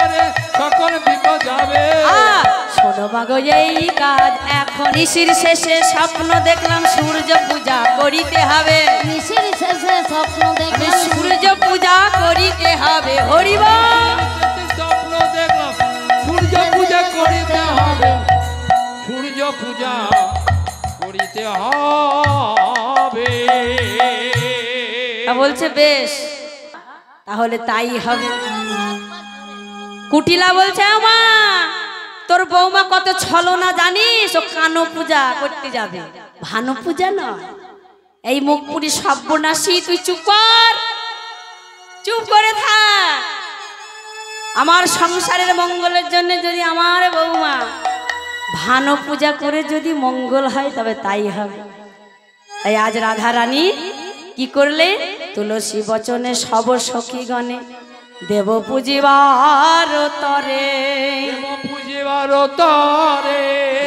করে সকল বিপদ যাবে। শোনো মাগো এই কাজ এখন নিশির শেষে স্বপ্ন দেখলাম সূর্য পূজা করিতে হবে। নিশির শেষে স্বপ্ন দেখলাম সূর্য পূজা করিতে হবে। হরিবল। স্বপ্ন দেখলাম সূর্য পূজা করিতে হবে, সূর্য পূজা করিতে হবে। বলছে বেশ তাহলে তাই হবে। কুটিলা বলছে মা তোর বৌমা কত ছলনা জানিস, ও কানো পূজা করতে যাবে, ভানু পূজা নয়। এই মুখ পুরি সর্বনাশী, তুই চুপ কর, চুপ করে থাক। আমার সংসারের মঙ্গলের জন্য যদি আমার বৌমা ভানু পূজা করে যদি মঙ্গল হয় তবে তাই হবে। তাই আজ রাধা রানী কি করলে, তুলসী বচনে সব সখী গণে দেব পুজিবার তরে,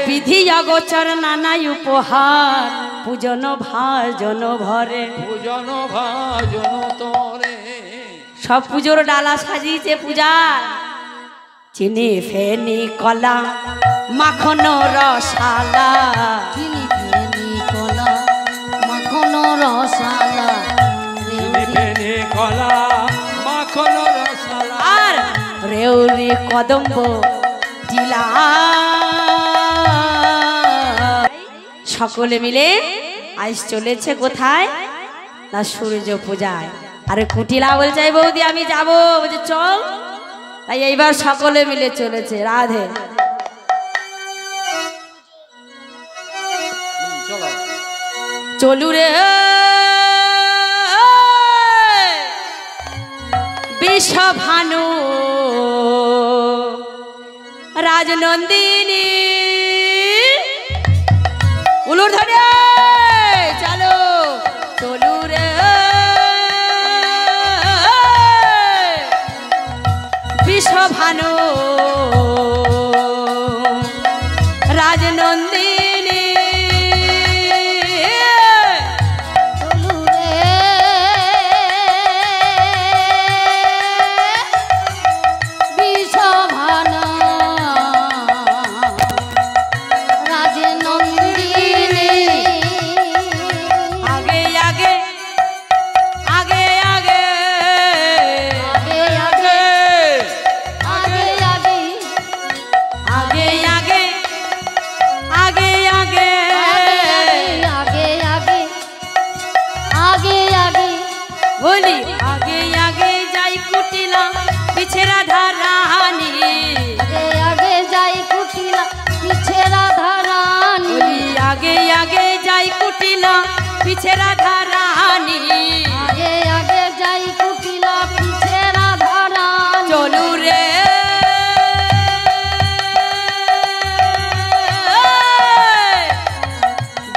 বিধি অগোচর নানাই উপহার পূজন ভাজন ভরে, পূজন ভাজন তরে। সব পুজোর ডালা সাজিয়েছে পূজা, চিনি ফেনি কলা মাখন রসালা, চিনি ফেনি কলা মাখন রসালা, ফেনি কলা মাখন রসালা, আর রেউরি কদম্ব জিলা। সকলে মিলে আজ চলেছে কোথায় না সূর্য পূজায়। আরে কুটিলা বলছে বৌদি আমি যাবো, বলছে চল। তাই এইবার সকলে মিলে চলেছে রাধে। চলু রে বিশ্বভানু রাজনন্দিনী, উলুর ধরে চলো চলু রে বিশ্বভানু রাজনন্দিনী, পিছে রাধা রানী, আগে আগে যাই কুটিলা পিছে রাধা রানী, চলু রে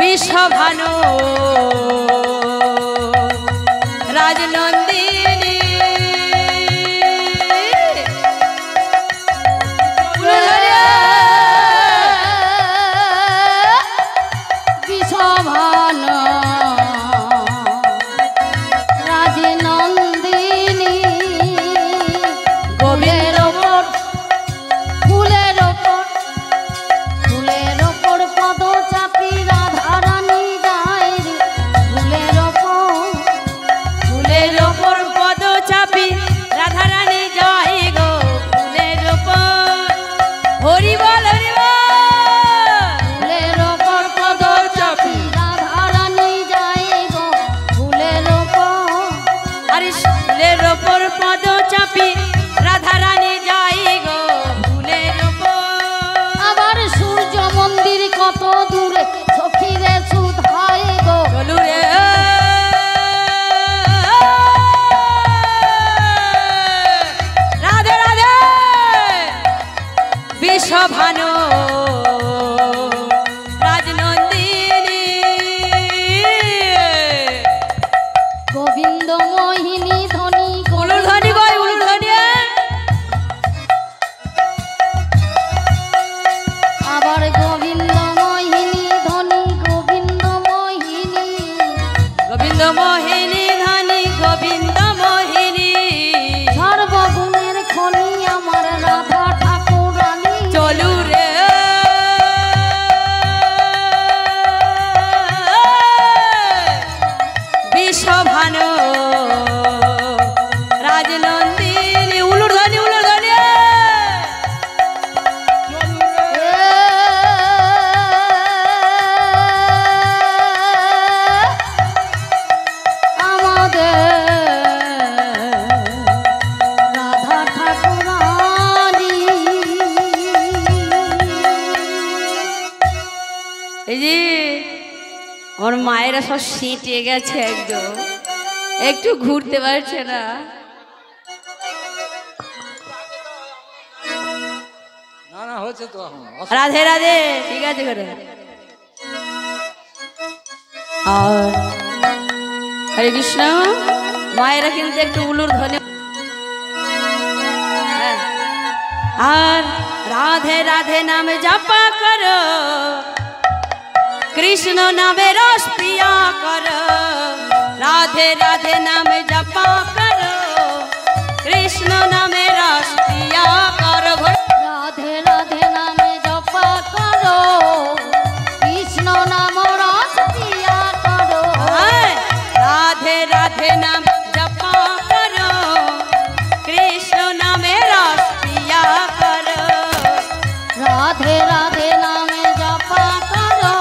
বিশ্বভানু রাজনন্দিনী, বিশ্বভানু রাজনন্দিনী, গোবিন্দ ফুলের ওপর পদ চাপি রাধা রানী যায় রে, ফুলের ওপর পদ চাপি রাধা রানী যায় গো, ফুলের ওপর। হরি বল হরি বল। ফুলের ওপর পদ চাপি রাধা রানী যায় গো, ফুলের ওপর। আরে ফুলের ওপর পদ চাপি রাধা রানী যায় গো, ফুলের ওপর। আবার সূর্য মন্দির কত দূরে সখীরে সুধায় গো, চলু রে রাধে রাধে বিশ্বভানু রাজনন্দিনী, গোবিন্দ মোহিনী ধনী উলুর ধ্বনি কই উলুর ধ্বনি। আবার গোবিন্দ মোহিনী ধনী, গোবিন্দ মোহিনী, গোবিন্দ মোহিনী ধ্বনি, গোবিন্দ মোহিনী, সর্বগুণের খনি আমার আমার মায়েরা সব সিঁটে গেছে, একদম একটু ঘুরতে পারছে না। না না হয়েছে তো এখন রাধে রাধে, ঠিক আছে করে। আর হরে কৃষ্ণ, মায়েরা কিন্তু একটু উলুর ধ্বনি। হ্যাঁ। আর রাধে রাধে নামে জপা করো, কৃষ্ণ নামে রস পিয়া করো। রাধে রাধে নামে জপা করো, কৃষ্ণ নামে রস পিয়া করো। রাধে রাধে নামে জপা করো, কৃষ্ণ নাম রস পিয়া করো। রাধে রাধে নাম জপা করো, কৃষ্ণ নামে রস পিয়া করো। রাধে রাধে নামে জপা করো,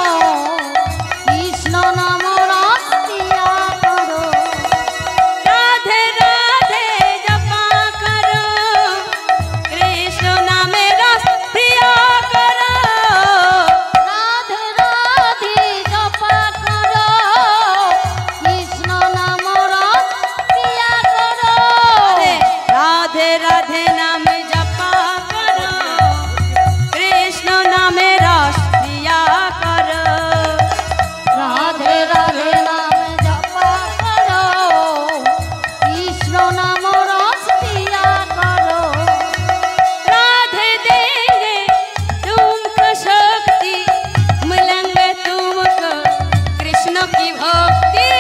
কৃষ্ণ নাম রস পিয়া করো। রাধে রাধে জপা করো, কৃষ্ণ নামে রস পিয়া করো। রাধে রাধে জপা করো, কৃষ্ণ নাম রস পিয়া করো। রাধে রাধে নাম জপা করো, কৃষ্ণ নামে রস পিয়া করো। রাধে রাধে নামে জপা করো, কৃষ্ণ নাম রস পিয়া করো। राधे देंगे तुमको शक्ति, मिलेंगे तुमको कृष्ण की भक्ति।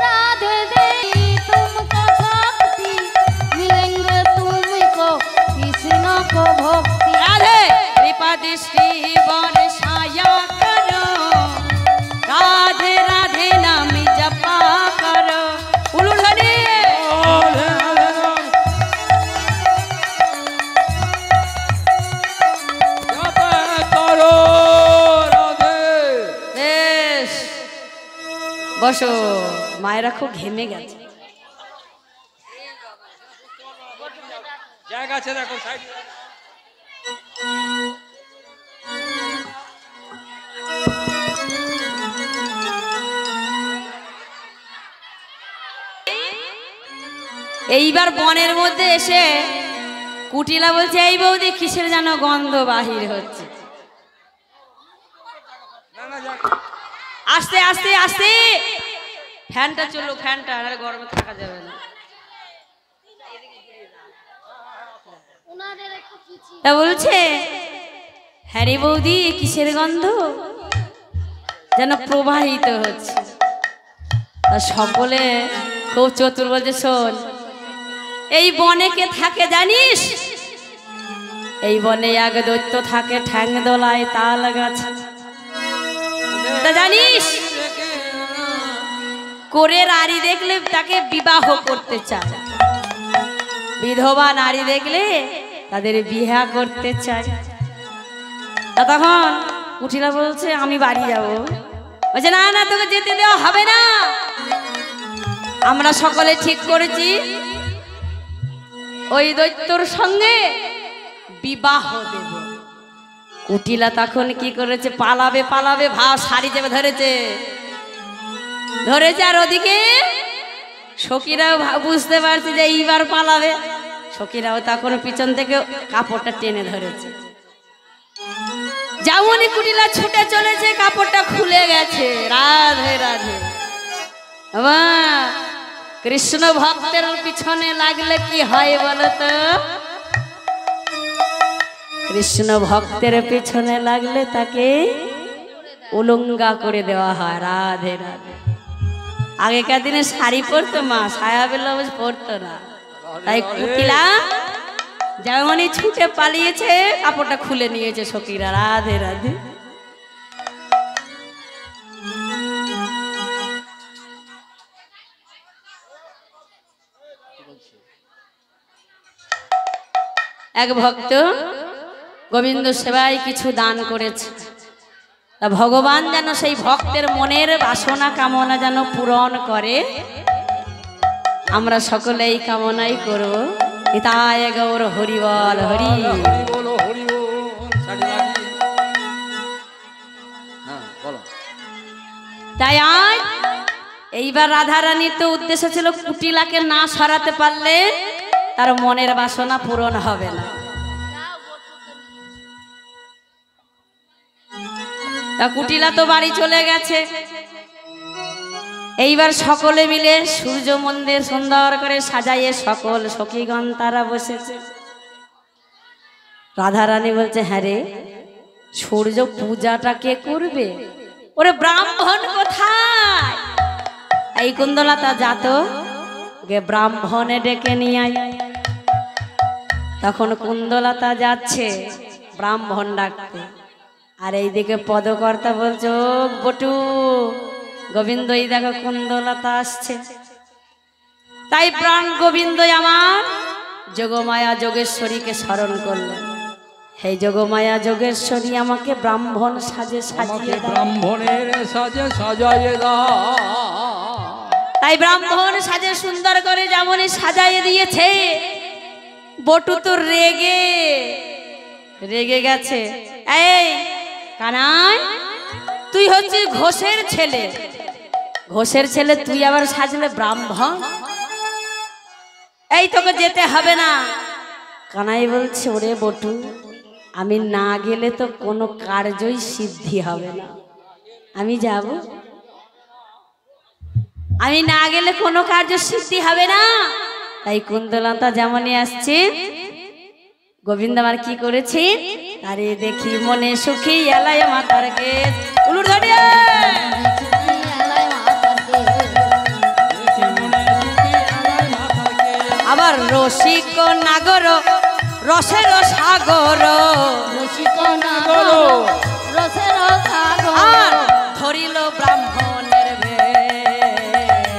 राधे देगी तुमको शक्ति, मिलेंगे तुमको कृष्ण को भक्ति। राधे कृपा दृष्टि बरसाया करो, राधे राधे नाम जपा करो। उलूल हरि জপা করো রাধে। বেশ, বসো। মায়েরা খুব ঘেমে গেছে। জায়গা আছে দেখো সাইড। এইবার বনের মধ্যে এসে কুটিলা বলছে, এই বৌদি কিসের যেন গন্ধ বাহির হচ্ছে। না না যাক আস্তে আস্তে আস্তে, ফ্যানটা চলো, ফ্যানটা, আর গরমে থাকা যাবে না। ওনাদের একটু পিছিয়ে তা বলছে, হ্যাঁ রে বৌদি, কিসের গন্ধ যেন প্রবাহিত হচ্ছে। তা সকলে খুব চতুর বলছে, শোন, এই বনে কে থাকে জানিস? এই বনে এক দৈত্য থাকে, ঠ্যাং দোলায় তাল গাছ। তা জানিস, করে নারী দেখলে তাকে বিবাহ করতে চায়, বিধবা নারী দেখলে তাদের বিবাহ করতে চায়। তা তখন কুটিলা বলছে, আমি বাড়ি যাব। বলছে, না না, তোকে যেতে দেওয়া হবে না, আমরা সকলে ঠিক করেছি ওই দৈত্যর সঙ্গে বিবাহ দেব। কুটিলা তখন কি করেছে, পালাবে পালাবে ভাব, শাড়ি চেপে ধরেছে ধরেছে। আর ওদিকে সখীরাও বুঝতে পারছে যে এইবার পালাবে। সখীরাও তখন পিছন থেকে কাপড়টা টেনে ধরেছে। যেমনই কুটিলা ছুটে চলেছে, কাপড়টা খুলে গেছে। রাধে রাধে। বাবা, কৃষ্ণ ভক্তের পিছনে লাগলে কি হয় বলতো? কৃষ্ণ ভক্তের পিছনে লাগলে তাকে উলঙ্গা করে দেওয়া হয়। রাধে রাধে। আগেকার দিনে শাড়ি পরতো মা, সায়া ব্লাউজ পরতো না। তাই কুটিলা যেমনই ছুটে পালিয়েছে, কাপড়টা খুলে নিয়েছে সখীরা। রাধে রাধে। এক ভক্ত গোবিন্দ সেবায় কিছু দান করেছে। তা ভগবান যেন সেই ভক্তের মনের বাসনা কামনা যেন পূরণ করে, আমরা সকলে এই কামনাই করব। নিতাই গৌর হরি বল হরি। হরি বলো হরি বল। সাড়ে রাজি। হ্যাঁ বলো। তাই আজ এইবার রাধারানীর তো উদ্দেশ্য ছিল কুটিলাকে না সরাতে পারলে তার মনের বাসনা পূরণ হবে না। তা কুটিলা তো বাড়ি চলে গেছে। এইবার সকলে মিলে সূর্য মন্দির সুন্দর করে সাজাইয়ে সকল সখীগণ তারা বসেছে। রাধারানী বলছে, হ্যাঁ রে, সূর্য পূজাটা কে করবে? ওরে ব্রাহ্মণ কোথায়? এই কুন্দলতা যাত গে ব্রাহ্মণে ডেকে নিয়ে আয়। তখন কুন্দলতা যাচ্ছে ব্রাহ্মণ ডাকতে, আর এইদিকে পদকর্তা বলছে, ও বটু গোবিন্দ, এই দেখো কুন্দলতা আসছে। তাই প্রাণ গোবিন্দ আমার যোগমায়া যোগেশ্বরীকে স্মরণ করলেন। হে যোগমায়া যোগেশ্বরী, আমাকে ব্রাহ্মণ সাজে সাজিয়ে দাও। ব্রাহ্মণের সাজে সাজাইয়ে দাও। তাই ব্রাহ্মণ সাজে সুন্দর করে যেমনই সাজাইয়ে দিয়েছে, বটু তো রেগে গেছে। এই কানাই, তুই হচ্ছে ঘোষের ছেলে, ঘোষের ছেলে তুই আবার সাজলে ব্রাহ্মণ? এই তোকে যেতে হবে না। কানাই বলছে, ওরে বটু, আমি না গেলে তো কোনো কার্যই সিদ্ধি হবে না। আমি যাব, আমি না গেলে কোনো কার্য সিদ্ধি হবে না। তাই কুন্দলতা যেমনই আসছে, গোবিন্দ আমার কি করেছে, আরে দেখি মনে সুখী এলাই মাতার কেস উলুর ধরিয়ে আবার রসিক নাগর রসের সাগর, রসিক নাগর রসের সাগর, আর ধরিল ব্রাহ্মণের বেশ,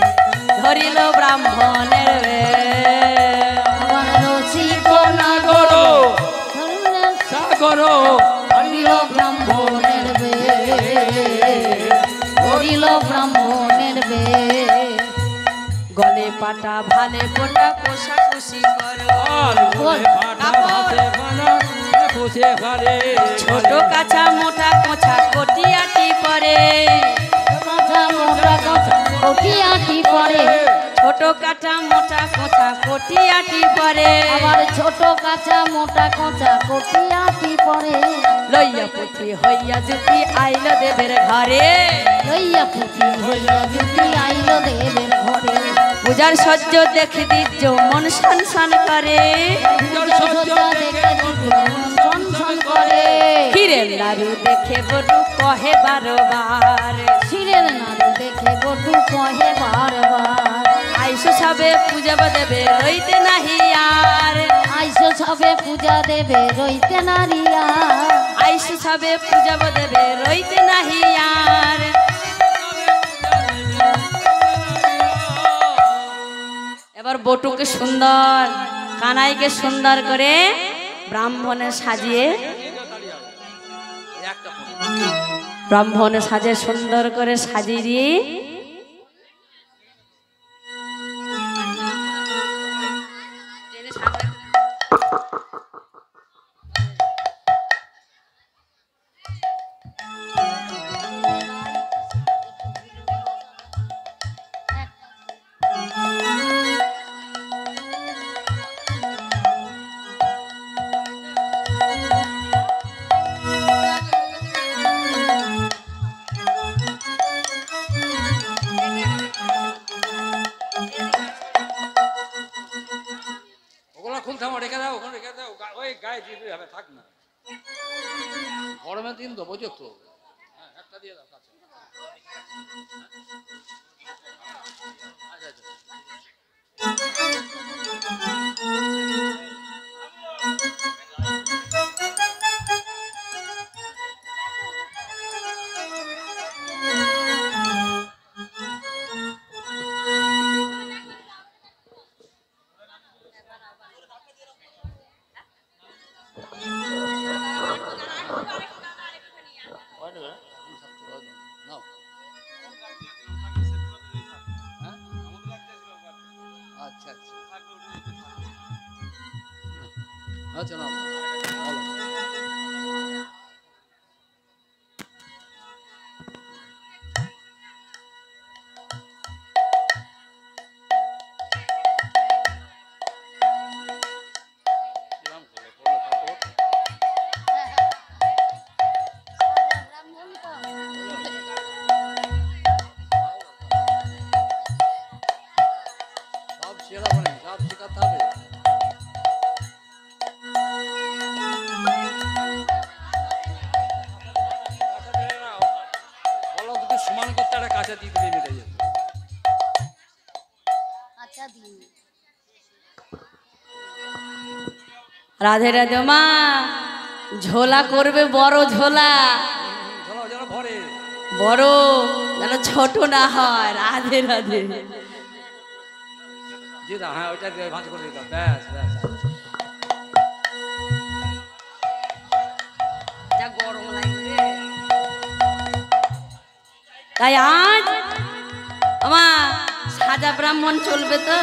ধরিল ব্রাহ্মণের বেশ। আবার রসিক নাগর সাগর হরিল ব্রাহ্মণের বেশ, হরিল ব্রাহ্মণের বেশ। গলে পাটা ভালে পোটা কোষাকুষি করো, ছোট কাছা মোটা কোছা কটিয়াটি পরে, কাঁচা মোটা কাঁচা কটিয়াটি পরে, ছোট কাটা মোটা কোছা কটিয়াটি পরে। আবার ছোট কাঁচা মোটা কাঁচা কটিয়াটি পরে। লইয়া পুঁথি হইয়া জুতি আইল দেবের ঘরে, লইয়া পুঁথি হইয়া জুতি আইল দেবের ঘরে। পূজার সহ্য দেখে দিজ্জ মন সান করে, সজ্জা দেখে দিল মন সন করে। ক্ষীরের লাড়ু দেখে বটু কহে বারবার, শিরের নাড়ু দেখে বটু কহে বারবার। আইসো সবে পূজা দেবে রইতে নাহি আর, আইসো সবে পূজা দেবে রইতে নারিয়া। আইসো সবে পূজা দেবে রইতে নাহি আর। এবার বটুকে সুন্দর, কানাইকে সুন্দর করে ব্রাহ্মণে সাজিয়ে, ব্রাহ্মণে সাজে সুন্দর করে সাজিয়ে দিয়ে খুলতে আমার রেখে দাও, ওখানে রেখে দাও, ওই গায়ে দিয়ে হবে, থাক না, গরমের দিন তো বোঝো তো। হ্যাঁ, একটা দিয়ে দাও কাছে। আচ্ছা আচ্ছা আচ্ছা আচ্ছা না একটা দিয়ে দিলে মিটে যেত। আচ্ছা দিন। রাধে রাধে মা, ঝোলা করবে বড় ঝোলা, চলো যেন ভরে। বড় যেন ছোট না হয়। রাধে রাধে। দিদা হ্যাঁ ওইটা দিয়ে ভাঁজ করে দিতাম, ব্যাস ব্যাস। যা গরম লাগবে। তাই আজ আমার সাজা ব্রাহ্মণ চলবে তো,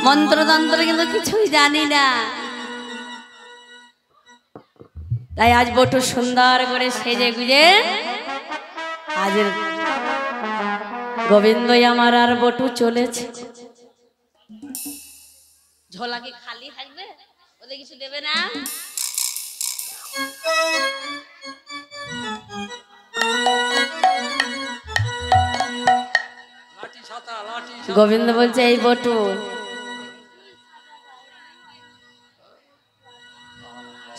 মন্ত্রতন্ত্র কিন্তু কিছুই জানি না। তাই আজ বটু সুন্দর করে সেজে গুজে, আজ গোবিন্দই আমার আর বটু চলেছে। ঝোলা কি খালি থাকবে? ওদের কিছু দেবে না? লাঠি ছাতা, লাঠি ছাতা। গোবিন্দ বলছে এই বটু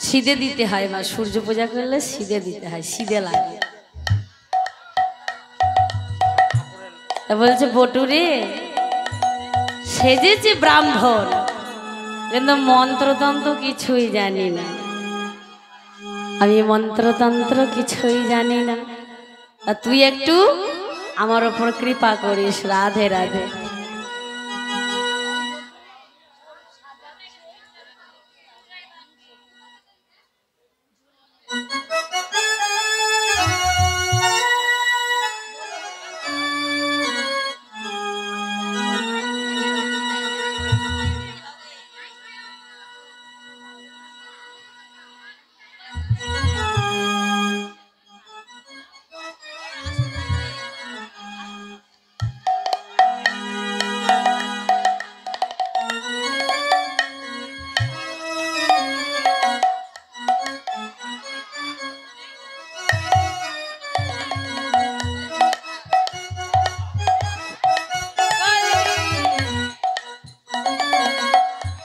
সিদে দিতে হয়, মা সূর্য পূজা করলে সিদে দিতে হয়, সিদে লাগে। তা বলছে বটু রে, সেজেছে ব্রাহ্মণ কিন্তু মন্ত্রতন্ত্র কিছুই জানি না। আমি মন্ত্রতন্ত্র কিছুই জানি না, তা তুই একটু আমার ওপর কৃপা করিস। রাধে রাধে।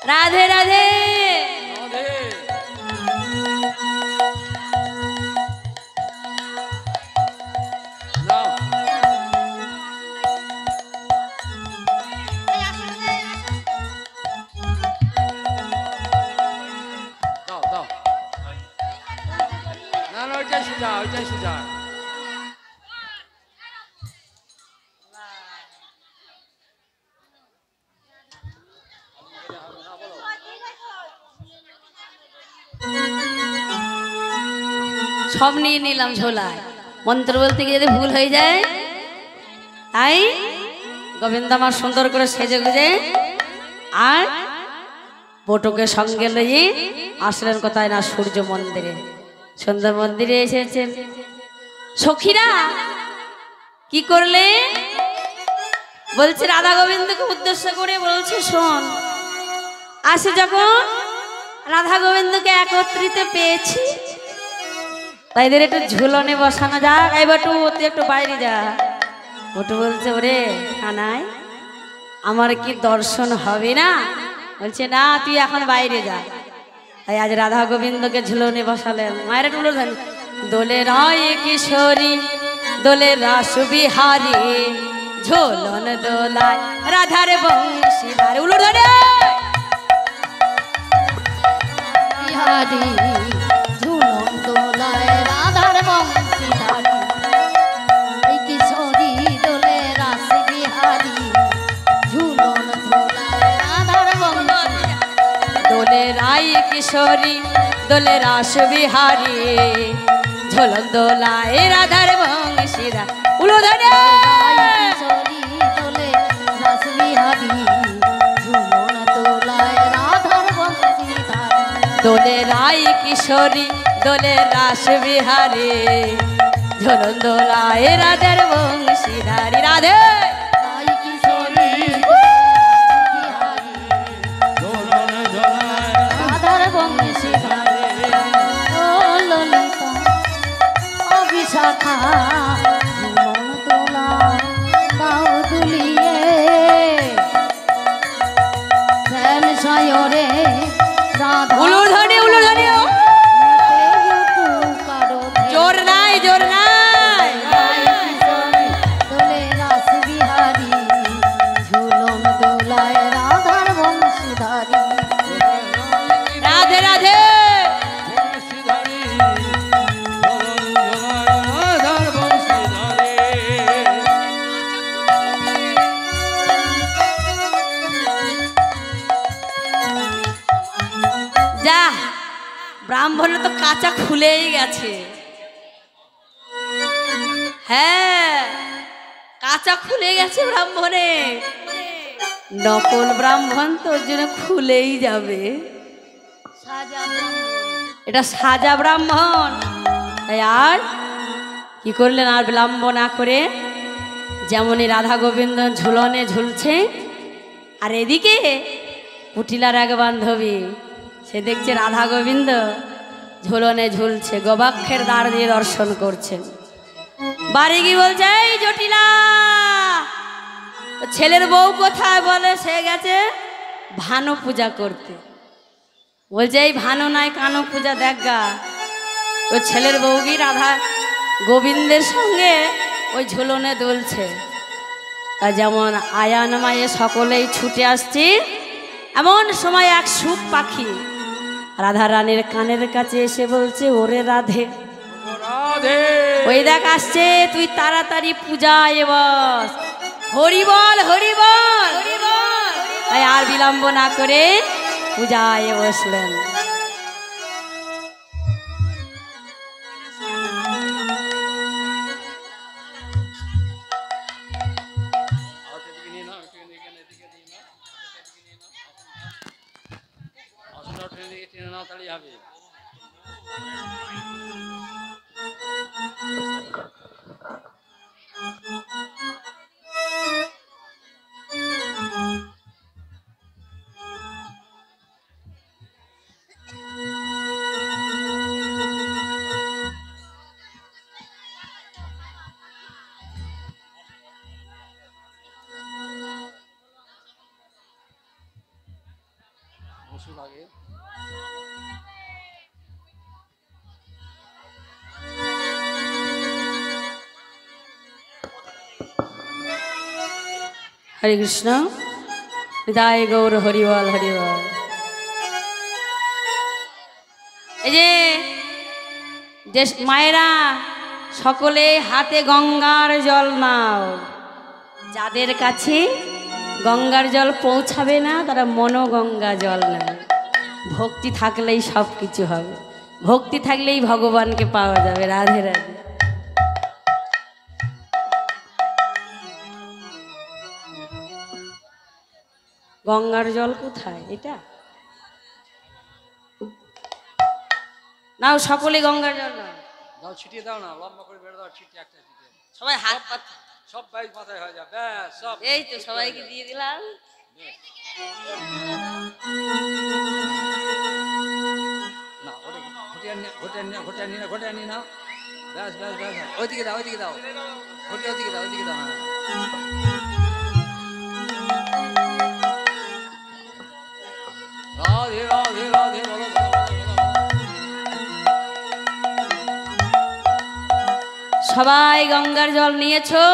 রাধে রাধে। রাধে। নাও। দাও দাও। না না ওইটাই সোজা, ওইটাই সোজা। সব নিয়ে নিলাম ঝোলায়, মন্ত্র বলতে গিয়ে যদি ভুল হয়ে যায়, তাই গোবিন্দ আমার সুন্দর করে সেজে গুজে আর বটুকে সঙ্গে নিয়ে আসলেন কোথায় না সূর্য মন্দিরে। সন্ধ্যা মন্দিরে এসেছেন। সখীরা কি করলে? বলছে রাধা গোবিন্দকে উদ্দেশ্য করে বলছে, শোন, আসে যখন রাধা গোবিন্দকে একত্রিত পেয়েছি, তাই এদের একটু ঝুলনে বসানো যাক। এই বটু তুই একটু বাইরে যা। বটু বলছে ওরে কানাই, আমার কি দর্শন হবে না? বলছে না, তুই এখন বাইরে যা। তাই আজ রাধা গোবিন্দকে ঝুলনে বসালেন। মায়ের একটু উলুধ্বনি। দোলে রায় কিশোরী দোলে রাস বিহারী ঝোলন দোলায় রাধার বংশীধারে। উলুধ্বনি। বিহারি ঝুলন দোলায় রাধার বংশীধারী, এই কিশোরী দোলে রাস বিহারী ঝুলন দোলায় রাধার বংশী। দোলে রায় কিশোরী দোলে রাস বিহারী ঝোলন দোলায় রাধার বংশীধারে। উলুধ্বনি। কিশোরী দোলে রাস বিহারী ঝুলন দোলায় রাধার বংশীধারী। দোলে রায় কিশোরী দোলে রাস বিহারী ঝোলন দোলায় রাধার বংশীধারী। রাধে। তাই কিশোরী বিহারী রাধার বংশীধারী। ও ললিতা ও বিশাখা ঝুলন দোলা দাও দুলিয়ে, শ্যাম সায়রে রাধা উলুধ্বনি। উলুধ্বনি। জোর নাই, জোর নাই। তাই কিশোরী রাধে রাধে। বংশীধারী ধর বংশীধারী। যা ব্রাহ্মণের তো কাঁচা খুলেই গেছে। হ্যাঁ কাঁচা খুলে গেছে ব্রাহ্মণে। নকল ব্রাহ্মণ তোর জন্য খুলেই যাবে। সাজা ব্রাহ্মণ। এটা সাজা ব্রাহ্মণ। তাই আর কি করলেন, আর বিলম্ব না করে যেমনই রাধা গোবিন্দ ঝুলনে ঝুলছে, আর এদিকে কুটিলার এক বান্ধবী সে দেখছে রাধা গোবিন্দ ঝুলনে ঝুলছে, গবাক্ষের দ্বার দিয়ে দর্শন করছেন। বাড়ি গিয়ে বলছে, এই জটিলা ছেলের বউ কোথায়? বলে সে গেছে ভানু পূজা করতে। বলছে এই ভানু নাই কানু পূজা দেখা। ও ছেলের বউগি রাধা গোবিন্দের সঙ্গে ওই ঝুলনে দুলছে। তা যেমন আয়ান মায়ে সকলেই ছুটে আসছে, এমন সময় এক সুখ পাখি রাধা রানীর কানের কাছে এসে বলছে, ওরে রাধে রাধে ওই দেখ আসছে, তুই তাড়াতাড়ি পূজায় বস। হরি বল হরি বল হরি বল। তাই আর বিলম্ব না করে পূজায় বসলেন। তাড়াতাড়ি হবে। ওষুধ আগে হরে কৃষ্ণ, হৃদয় গৌর হরিবল হরিবল। এই যে মায়েরা সকলে হাতে গঙ্গার জল নাও। যাদের কাছে গঙ্গার জল পৌঁছাবে না তারা মনোগঙ্গা জল নেয়। ভক্তি থাকলেই সব কিছু হবে, ভক্তি থাকলেই ভগবানকে পাওয়া যাবে। রাধে রাধে। গঙ্গার জল কোথায়? এটা নাও, সকলে গঙ্গার জল নাও। দাও, ছিটিয়ে দাও না, লম্বা করে বেড়ে দাও, ছিটিয়ে একটা ছিটিয়ে সবাই হাত পাত। সব বাইক মাথায় হয়ে যাবে, ব্যাস সব। এই তো সবাইকে দিয়ে দিলাম। না ওটা ঘটিয়ে নিয়ে নাও, ব্যাস ব্যাস ব্যাস। ওইদিকে দাও, ওইদিকে দাও, ঘটিয়ে ওইদিকে দাও, ওইদিকে দাও। হ্যাঁ রাধে রাধে রাধে, বলো বলো বলো বলো। সবাই গঙ্গার জল নিয়েছো?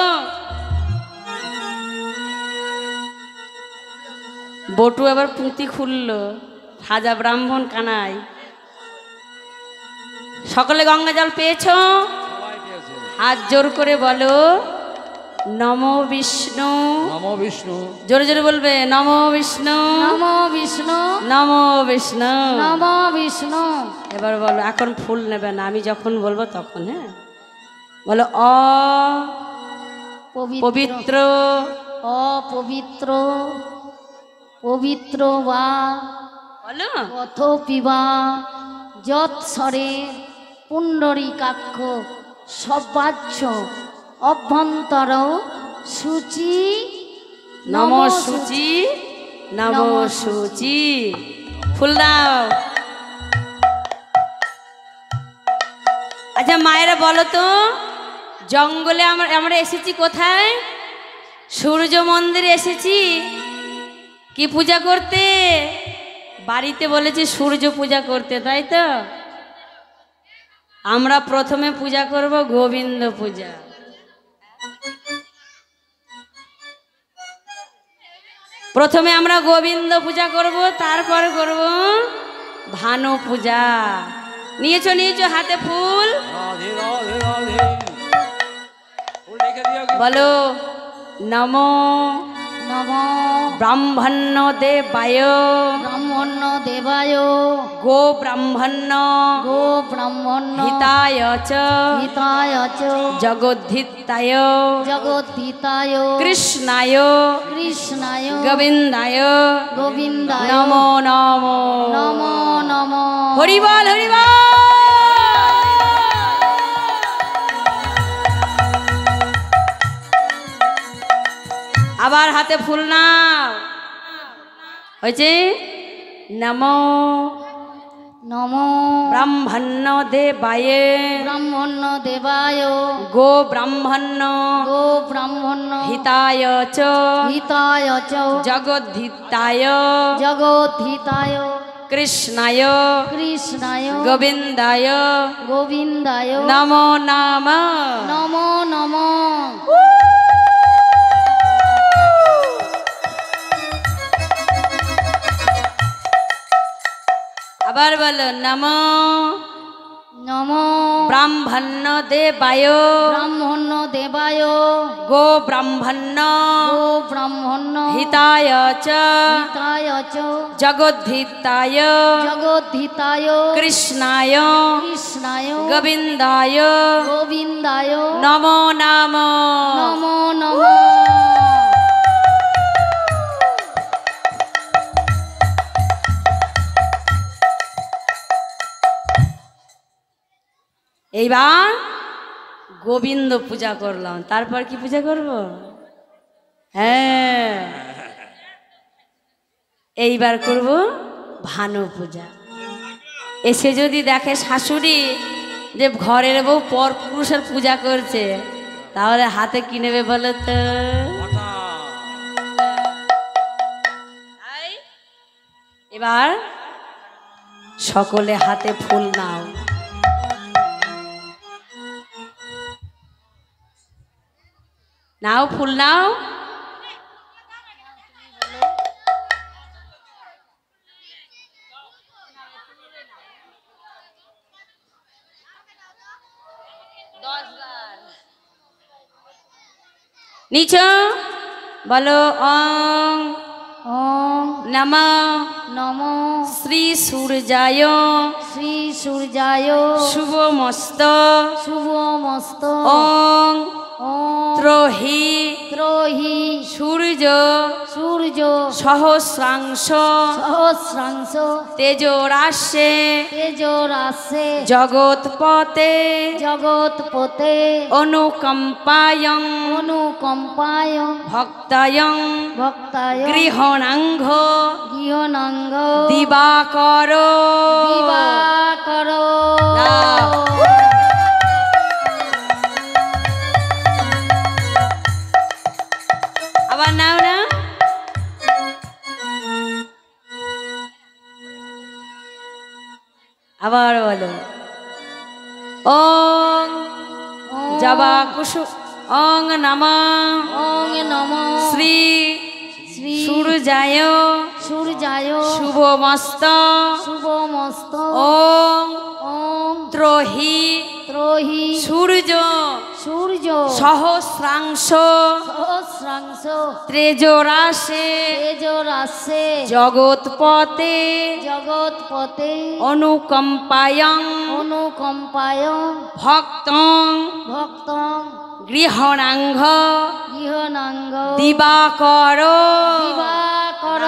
বটু আবার পুঁতি খুললো, সাজা ব্রাহ্মণ কানাই। সকলে গঙ্গা জল পেয়েছো? সবাই পেয়েছে। হাত জোর করে বলো নমো বিষ্ণু। নমো বিষ্ণু। জোরে জোরে বলবে নমো বিষ্ণু নমো বিষ্ণু নমো বিষ্ণু নমো বিষ্ণু। এবার বলো, এখন ফুল নেবে না, আমি যখন বলবো তখন। হ্যাঁ বলো পবিত্র অপবিত্র পবিত্র বা বলো পথ পিবা যৎসরে পুণ্ডরীকাক্ষ সব্বাচ্য অভ্যন্তর সূচি নমো সূচি নমো সূচি। ফুল দাও। আচ্ছা মায়েরা বলো তো, জঙ্গলে আমরা এসেছি কোথায়? সূর্য মন্দিরে এসেছি। কি পূজা করতে? বাড়িতে বলেছি সূর্য পূজা করতে, তাই তো? আমরা প্রথমে পূজা করব গোবিন্দ পূজা। প্রথমে আমরা গোবিন্দ পূজা করব, তারপর করব ভানু পূজা। নিয়েছো নিয়েছো হাতে ফুল, রাধে রাধে রাধে। ফুল রেখে দিও কিন্তু। বলো নমো নম ব্রাহ্মণ্য দেবায় ব্রাহ্মণ্য দেবায় গো ব্রাহ্মণ্য গো ব্রাহ্মণ্য হিতায় চ হিতায় চ জগদ্ধিতায় জগদ্ধিতায় কৃষ্ণায় কৃষ্ণায় গোবিন্দায় গোবিন্দায় নমো নমো নমো নমো। হরিবল হরিবল। আবার হাতে ফুল নাও, হয়েছে নমো নমো ব্রাহ্মণ্য দেবায় ব্রাহ্মণ্য দেবায় গো ব্রাহ্মণ্য গো ব্রাহ্মণ্য হিতায় চ হিতায় চ জগদ্ধিতায় জগদ্ধিতায় কৃষ্ণায় কৃষ্ণায় গোবিন্দায় গোবিন্দায় নমো নমঃ। নমো নমো। আবার বলো নমো নমো ব্রাহ্মণ্য দেবায় ব্রাহ্মণ্য দেবায় গো ব্রাহ্মণ্য গো ব্রাহ্মণ্য হিতায় চ হিতায় চ জগদ্ধিতায় জগদ্ধিতায় কৃষ্ণায় কৃষ্ণায় গোবিন্দায় গোবিন্দায় নমো নমঃ। নমো নমো। এইবার গোবিন্দ পূজা করলাম, তারপর কি পূজা করব? হ্যাঁ, এইবার করব ভানু পূজা। এসে যদি দেখে শাশুড়ি যে ঘরের বউ পর পুরুষের পূজা করছে, তাহলে হাতে কি নেবে বলো তো? মাথা। এবার সকলে হাতে ফুল নাও, নাও ফুল নাও। নিচ বলো ওং ওম নমঃ নমো শ্রী সূর্যায় শ্রী সূর্যায় শুভমস্ত শুভমস্ত ওং ওম ত্রহি ত্রহি সূর্য সূর্য সহস্রাংশ সহস্রাংশ তেজরাশে তেজরাশে জগৎপতে জগৎপতে অনুকম্পায়ং অনুকম্পায় ভক্তায়ং ভক্তায় গৃহণাঙ্ঘ গৃহনাঙ্গ দিবাকর দিবাকর। দাও। আবার নাও না। আবার বলো ওং জবা কুসু ওং নমঃ ওং নমো শ্রী শ্রী সূর্যায় সূর্যায় শুভমস্ত শুভমস্ত ওং ওম ত্রহি ত্রহি সূর্য সূর্য সহস্রাংশ সহস্রাংশ তেজরাশে তেজরাশে জগৎপতে জগৎপতে অনুকম্পায়ং অনুকম্পায় ভক্তং ভক্তং গৃহণাঙ্ঘ গৃহনাঙ্গ দিবাকর দিবাকর।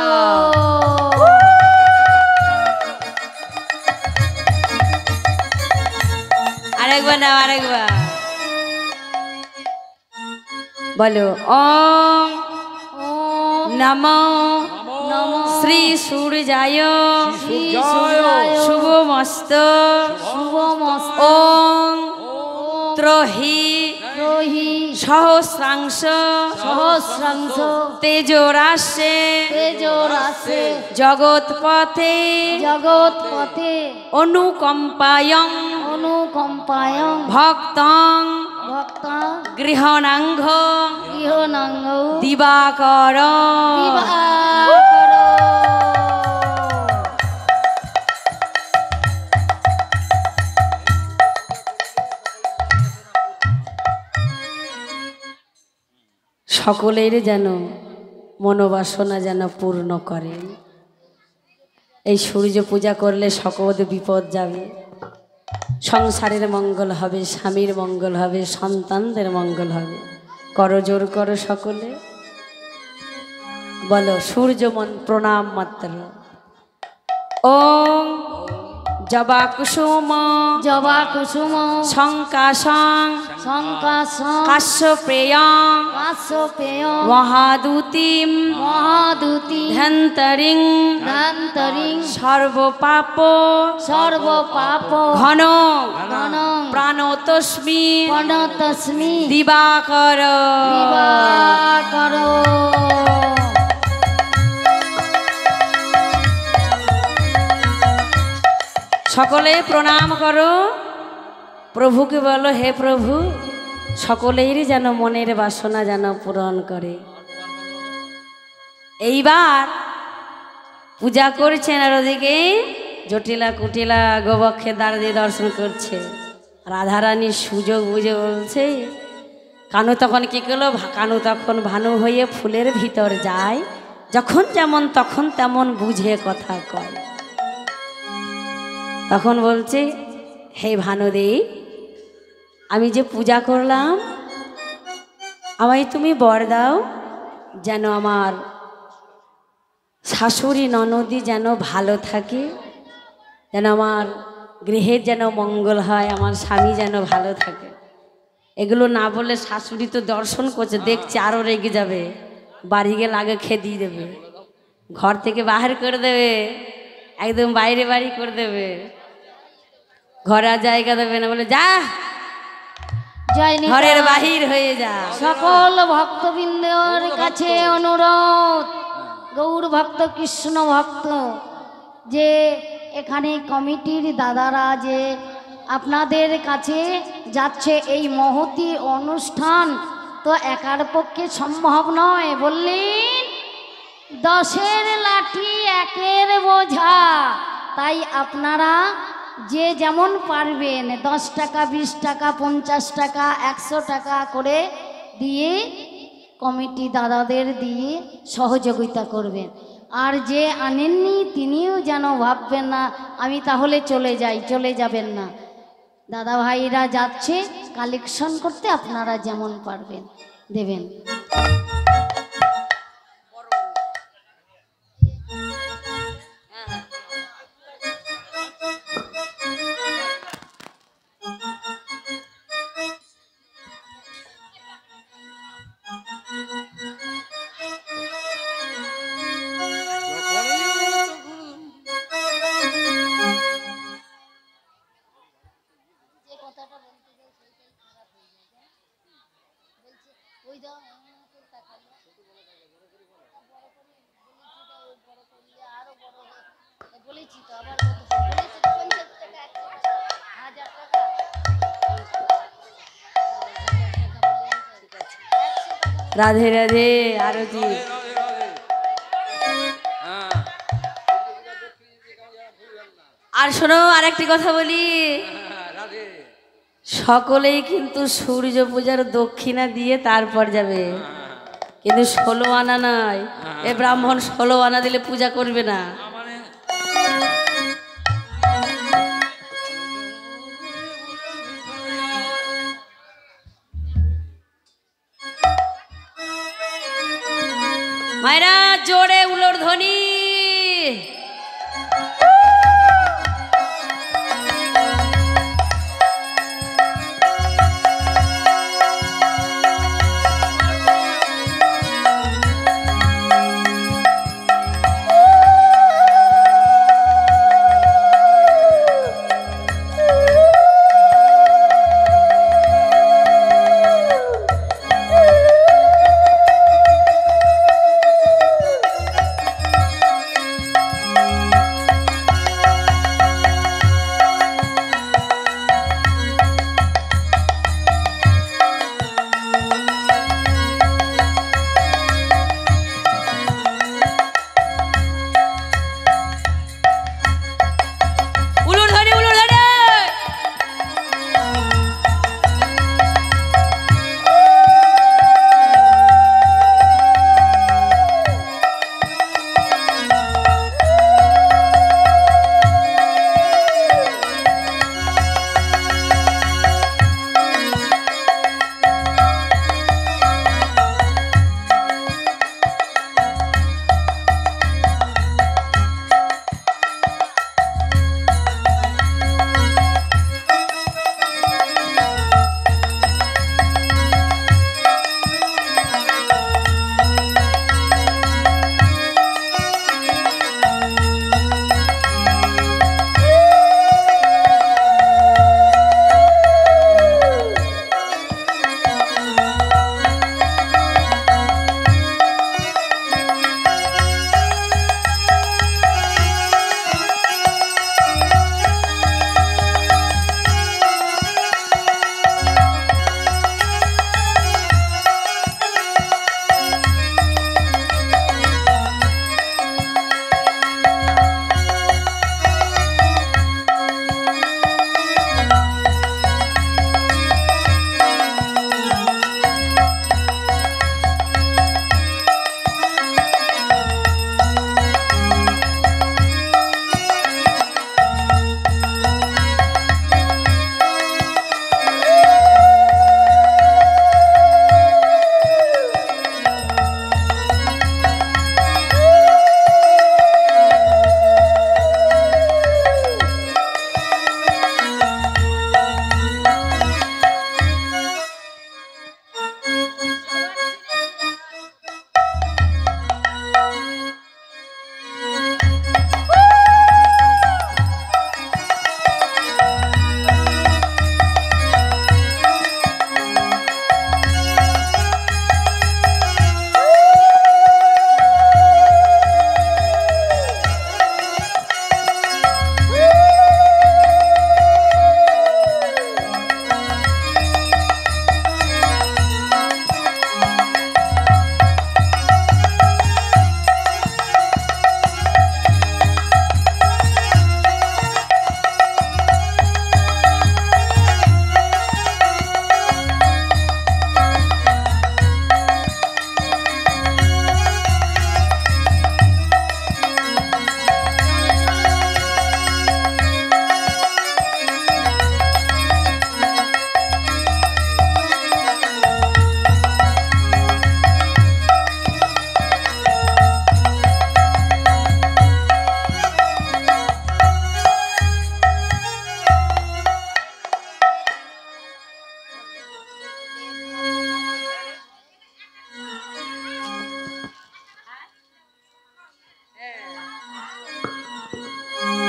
আরেকবার নাও আরেকবার বলো ওং ওম নমঃ নমো শ্রী সূর্যায় শ্রী সূর্যায় শুভমস্ত শুভমস্ত ওং ত্রহি ত্রহি সহস্রাংশ সহস্রাংশ তেজরাশে তেজরাশে জগৎপথে জগৎপথে অনুকম্পায়ং অনুকম্পায় ভক্তং ভক্তং গৃহণাঙ্ঘ গৃহনাঙ্গ দিবাকর দিবাকর। সকলের যেন মনোবাসনা যেন পূর্ণ করেন। এই সূর্য পূজা করলে সকল বিপদ যাবে, সংসারের মঙ্গল হবে, স্বামীর মঙ্গল হবে, সন্তানদের মঙ্গল হবে। করো জোর করো সকলে, বলো সূর্য প্রণাম মাত্র। ওম জবা কুসুম জবা কুসুম শঙ্কাশং শঙ্কাশং কাশ্যপেয়ং কাশ্যপেয় মহাদূতিম মহাদূতি ধন্তরিং ধন্তরিং সর্বপাপ সর্বপাপ ঘন ঘন প্রাণতস্মি প্রণতস্মি দিবাকর। দিবাকর। সকলে প্রণাম করো, প্রভুকে বলো হে প্রভু সকলেরই যেন মনের বাসনা যেন পূরণ করে। এইবার পূজা করছেন আর ওদিকে জটিলা কুটিলা গোবক্ষে দ্বার দিয়ে দর্শন করছে। রাধারানীর সুযোগ বুঝে বলছে, কানু তখন কি করলো, কানু তখন ভানু হয়ে ফুলের ভিতর যায়, যখন যেমন তখন তেমন বুঝে কথা কয়। তখন বলছে, হে ভানুদে, আমি যে পূজা করলাম আমায় তুমি বর দাও, যেন আমার শাশুড়ি ননদি যেন ভালো থাকে, যেন আমার গৃহের যেন মঙ্গল হয়, আমার স্বামী যেন ভালো থাকে। এগুলো না বললে শাশুড়ি তো দর্শন করছে, দেখছে আরও রেগে যাবে, বাড়ি গেলে আগে খেয়ে দিয়ে দেবে, ঘর থেকে বাহির করে দেবে, একদম বাইরে বাড়ি করে দেবে, ঘরে আর জায়গা দেবে না, বলে যা জয় ঘরের নিতাই। বাহির হয়ে যা। সকল ভক্তবৃন্দের কাছে অনুরোধ, গৌর ভক্ত কৃষ্ণ ভক্ত, যে এখানে কমিটির দাদারা যে আপনাদের কাছে যাচ্ছে এই মহতি অনুষ্ঠান, তো একার পক্ষে সম্ভব নয়। বললেন 10-এর লাঠি 1-এর বোঝা, তাই আপনারা যে যেমন পারবেন 10 টাকা 20 টাকা 50 টাকা 100 টাকা করে দিয়ে কমিটি দাদাদের দিয়ে সহযোগিতা করবেন। আর যে আনেননি তিনিও যেন ভাববেন না আমি তাহলে চলে যাই, চলে যাবেন না। দাদা ভাইরা যাচ্ছে কালেকশন করতে, আপনারা যেমন পারবেন দেবেন। রাধে রাধে আরতি। আর শোনো, আরেকটি কথা বলি, সকলেই কিন্তু সূর্য পূজার দক্ষিণা দিয়ে তারপর যাবে, কিন্তু 16 আনা নয়। এ ব্রাহ্মণ 16 আনা দিলে পূজা করবে না। মায়েরা জোরে উলোর ধ্বনি।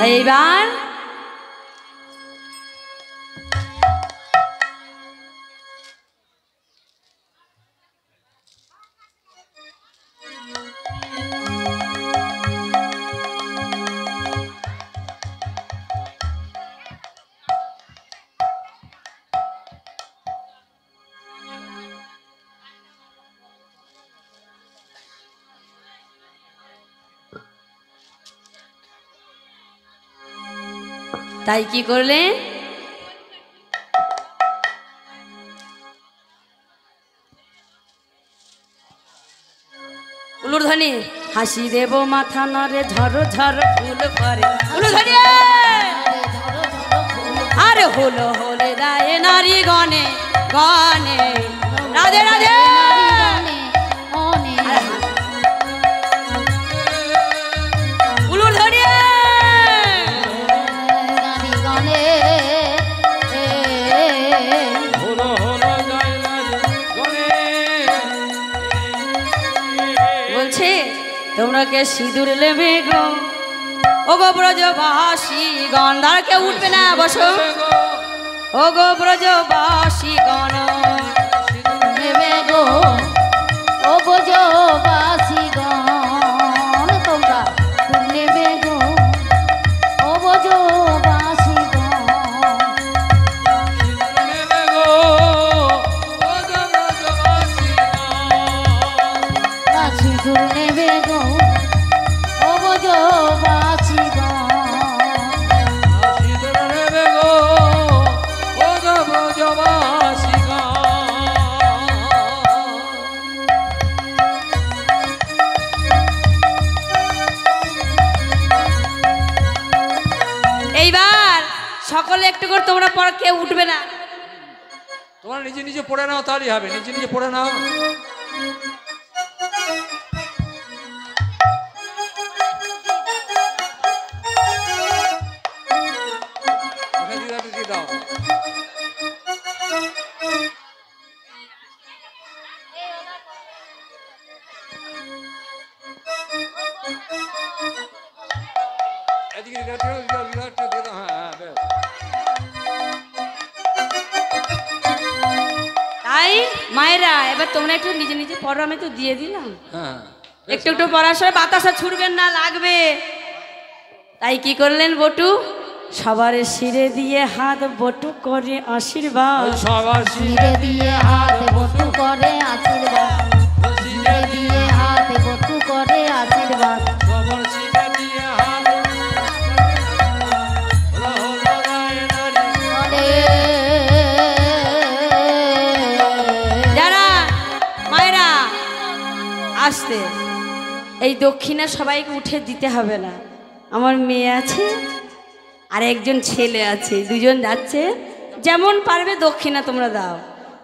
এইবার তাই কি করলে? উলুধ্বনি হাসি দেব মাথা নরে ঝড় ঝড় ফুল করে উলুধ্বনি আরে হলো হলে রায় নারী গনে গনে রাধে রাধে তোমরা কে সিঁদুর লেবে গো ও গো ব্রজবাসী গণ আর কেউ উঠবে না বসো ও গো ব্রজবাসী গণ নেবে গো ও ব্রজবাসী গণ তোমরা নেবে গো ও ব্রজবাসী গণ সিঁদুর নেবে গো ও ব্রজবাসী এইবার সকলে একটু করে তোমরা পর কেউ উঠবে না তোমরা নিজে নিজে পড়ে নাও তাহলেই হবে নিজে নিজে পড়ে নাও দাও এদিকে তাই মায়েরা এবার তোমরা একটু নিজে নিজে পড়ো আমি তো দিয়ে দিলাম একটু একটু পড়ার সময় বাতাসা ছুড়বেন না লাগবে তাই কি করলেন বটু সবার শিরে দিয়ে হাত বটু করে আশীর্বাদ সবার শিরে দিয়ে হাত বটু করে আশীর্বাদ শিরে দিয়ে হাত বটু করে আশীর্বাদ সবার শিরে দিয়ে হাত যারা মায়েরা আসতে এই দক্ষিণা সবাইকে উঠে দিতে হবে না আমার মেয়ে আছে আর একজন ছেলে আছে দুজন যাচ্ছে যেমন পারবে দক্ষিণা তোমরা দাও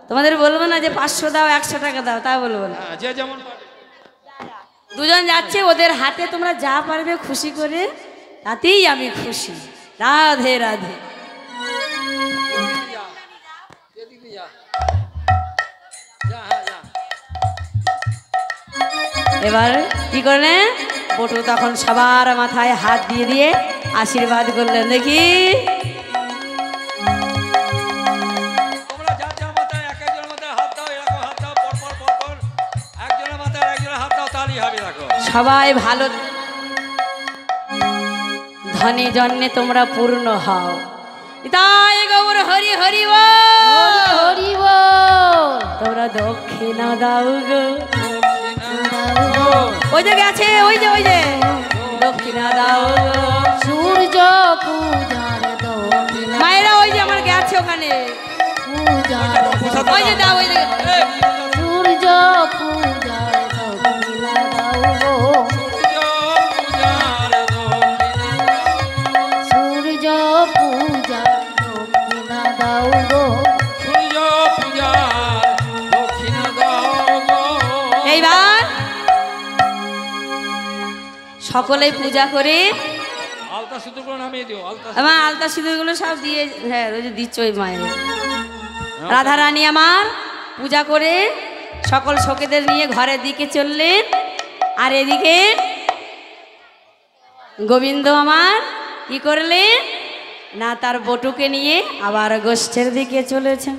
তোমাদের বলবো না যে 500 দাও 100 টাকা দাও তা বলবো না যে যেমন দুজন যাচ্ছে ওদের হাতে তোমরা যা পারবে খুশি করে তাতেই আমি খুশি রাধে রাধে এবার কি করলেন বটু তখন সবার মাথায় হাত দিয়ে দিয়ে আশীর্বাদ করলেন দেখি তোমরা যার যার মাথায় এক একজনের মাথায় হাত দাও এরকম হাত দাও পর পর পর পর একজনের মাথায় একজনের হাত দাও তাহলেই হবে রাখো সবাই ভালো ধনে জন্যে তোমরা পূর্ণ হও তাই গৌর হরি হরি হরি বল তোমরা দক্ষিণা দাও গো ওই যে গেছে ওই যে দক্ষিণা দাও সূর্য পূজার দক্ষিণা মায়েরা ওই যে আমার গেছে ওখানে পূজার ওই যে দাও ওই যে সূর্য পূজার দক্ষিণা দাও গো সূর্য পূজার দক্ষিণা দাও গো এইবার সকলে পূজা করে আলতা সিঁদুরগুলো নামিয়ে দিও আমার আলতা সিঁদুরগুলো সব দিয়ে হ্যাঁ ওই যে দিচ্ছ ওই মায়ের রাধারানী আমার পূজা করে সকল সখীদের নিয়ে ঘরের দিকে চললেন আর এদিকে গোবিন্দ আমার কি করলেন না তার বটুকে নিয়ে আবার গোষ্ঠের দিকে চলেছেন।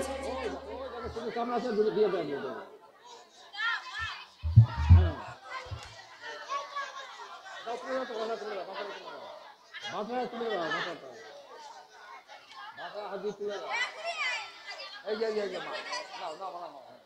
এই যে মা নাও নাও নাও